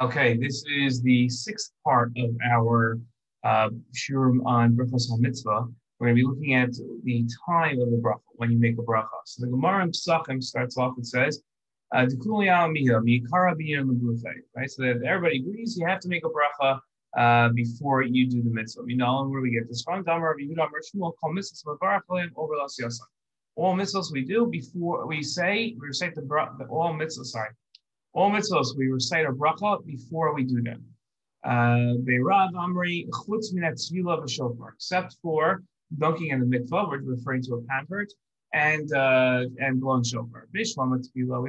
Okay, this is the sixth part of our shiur on Birchas mitzvah. We're going to be looking at the time of the bracha, when you make a bracha. So the Gemara in Pesachim starts off and says, right? So that everybody agrees you have to make a bracha before you do the mitzvah. You know, where we get this from? All mitzvahs we do before we recite all mitzvahs. All mitzvahs, we recite a bracha before we do them. Except for dunking in the mikvah, we're referring to a convert, and blowing shofar. We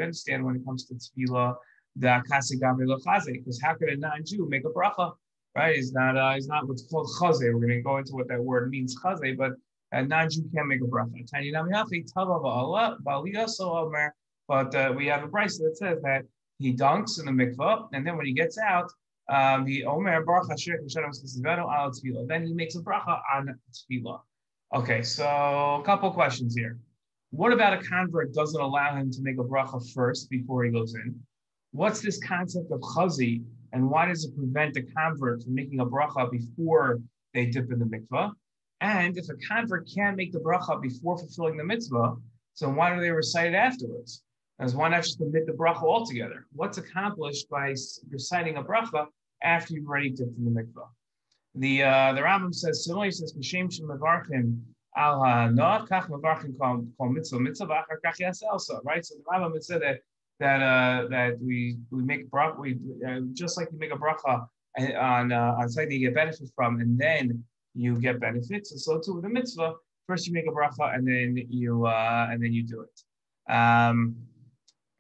understand when it comes to tefillah, because how could a non-Jew make a bracha? Right? He's not what's called chazeh. We're going to go into what that word means, chazeh, but a non-Jew can't make a bracha. But we have a brayso that says that he dunks in the mikvah, and then when he gets out, he omer beracha then he makes a bracha on tefillah. Okay, so a couple questions here. What about a convert doesn't allow him to make a bracha first before he goes in? What's this concept of chazi, and why does it prevent a convert from making a bracha before they dip in the mikvah? And if a convert can't make the bracha before fulfilling the mitzvah, so why do they recite it afterwards? As why not just omit the beracha altogether? What's accomplished by reciting a beracha after you've already dipped in the mikvah? The Rambam says similarly. Says Mishem Shemavarchim al ha'nah kach mevarchim kol mitzvah v'achar kach yaseh. Right. So the Rambam had said that we make bracha just like you make a bracha on something you get benefit from, and then you get benefits. And so too with the mitzvah. First you make a bracha and then you do it.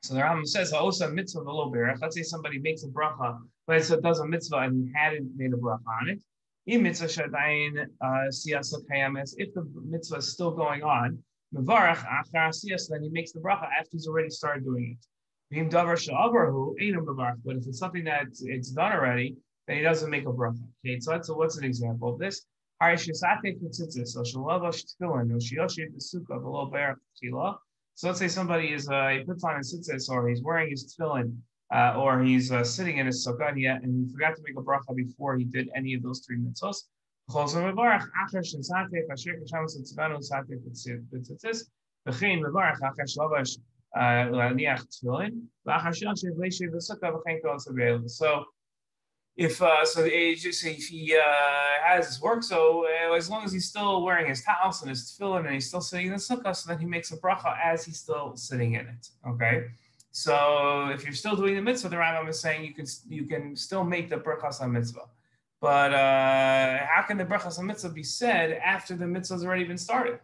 So the Rambam says, mitzvah below berach. Let's say somebody makes a bracha, but it does a mitzvah and he hadn't made a bracha on it. If the mitzvah is still going on, then he makes the bracha after he's already started doing it. But if it's something that it's done already, then he doesn't make a bracha. Okay, so what's an example of this? So let's say somebody he puts on his tzitzis, or he's wearing his tefillin, or he's sitting in his sukkah, and he forgot to make a bracha before he did any of those three mitzvahs. So if he has his work, so as long as he's still wearing his towels and his tefillin and he's still sitting in the sukkah, so then he makes a bracha as he's still sitting in it. Okay, so if you're still doing the mitzvah, the Rambam is saying you can still make the berachos on mitzvah, but how can the berachos on mitzvah be said after the mitzvah has already been started?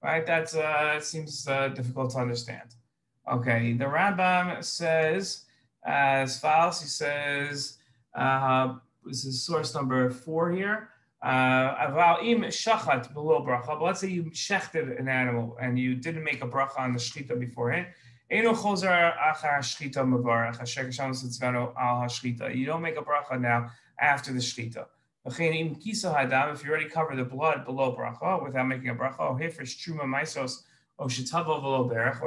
Right? That seems difficult to understand. Okay, the Rambam says as follows. He says. This is source number 4 here. But let's say you shechted an animal and you didn't make a bracha on the shechita beforehand. You don't make a bracha now after the shechita. If you already cover the blood below bracha without making a bracha, or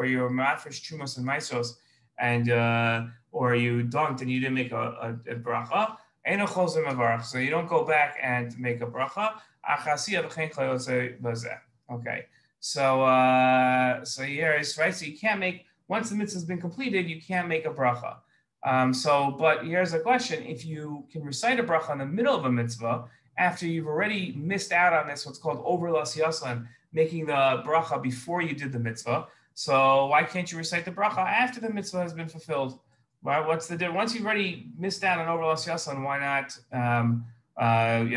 you're mafresh trumas and maisos, and or you dunked and you didn't make a bracha, so you don't go back and make a bracha. Okay, so here is right. So you can't make, once the mitzvah has been completed, you can't make a bracha. But here's a question: if you can recite a bracha in the middle of a mitzvah after you've already missed out on this, what's called over l'asiyatan, making the bracha before you did the mitzvah. So why can't you recite the bracha after the mitzvah has been fulfilled? Right? What's the difference? Once you've already missed out on over l'asiyatan, why not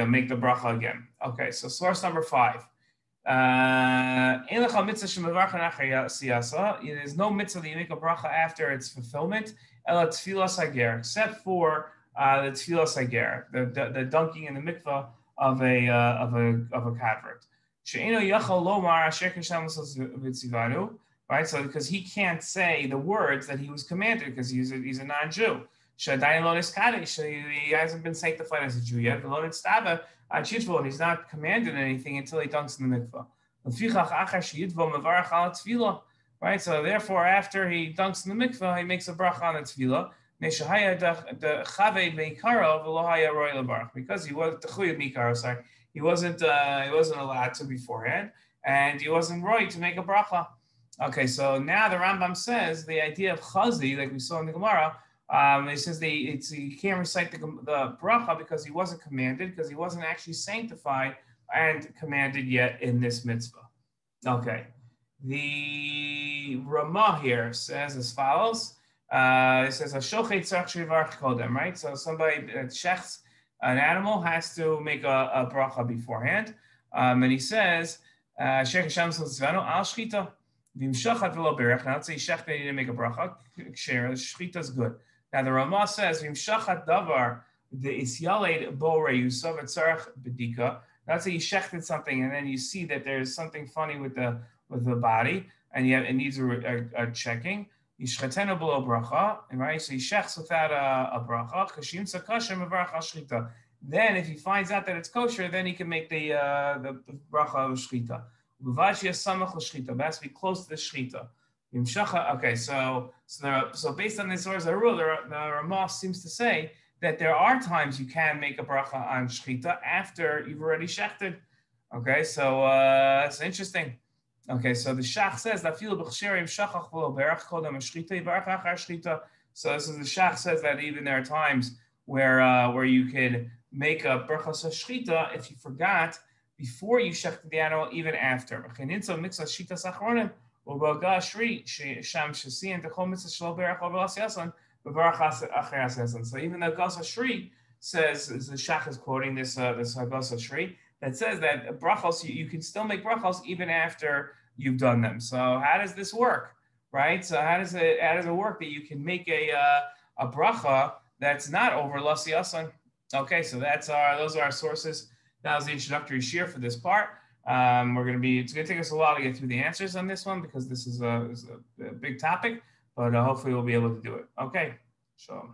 make the bracha again? Okay, so source number 5. There's no mitzvah that you make a bracha after its fulfillment, except for the tefillas hager, the dunking in the mikvah of a convert. Right, so because he can't say the words that he was commanded because he's a non-Jew. He hasn't been sanctified as a Jew yet. And he's not commanded anything until he dunks in the mikvah. Right, so therefore, after he dunks in the mikvah, he makes a beracha on the tefillah. because he was he wasn't allowed to beforehand, and he wasn't right to make a beracha. Okay, so now the Rambam says the idea of chazi, like we saw in the Gemara, it says he can't recite the beracha because he wasn't commanded, because he wasn't actually sanctified and commanded yet in this mitzvah. Okay, the Ramah here says as follows. It says a shochet tzarich shivarach kodem, right? So somebody that shechts an animal has to make a beracha beforehand, and he says shech Hashem tzvanu al shchita v'imshachat v'lo berach. Now let's say shech they didn't make a beracha. Share shchita is good. Now the Ramah says v'imshachat davar the isyaled bo reyusav tzarich bedika. Let's say you shechted something and then you see that there's something funny with the body and yet it needs a checking. Yishchatenu below beracha, right? So he shechs without a beracha. Kashimsa kasher mevarach shchita. Then, if he finds out that it's kosher, then he can make the beracha of shchita. Uvashi yasamach l'shchita. It has to be close to the shchita. Okay, so based on this source, the Ramah seems to say that there are times you can make a beracha on shchita after you've already shechted. Okay, so it's interesting. Okay, so the Shach says that so this is the Shach says that even there are times where you could make a berachos shchita if you forgot before you shechted the animal, even after. So even the Gasa Shri says, the Shach is quoting this Gasa Shri, that says that berachos, you can still make berachos even after you've done them. So how does this work, right? So how does it work that you can make a beracha that's not over l'asiyatan? Okay, so those are our sources. That was the introductory shiur for this part. It's going to take us a while to get through the answers on this one because this is a big topic, but hopefully we'll be able to do it. Okay, so.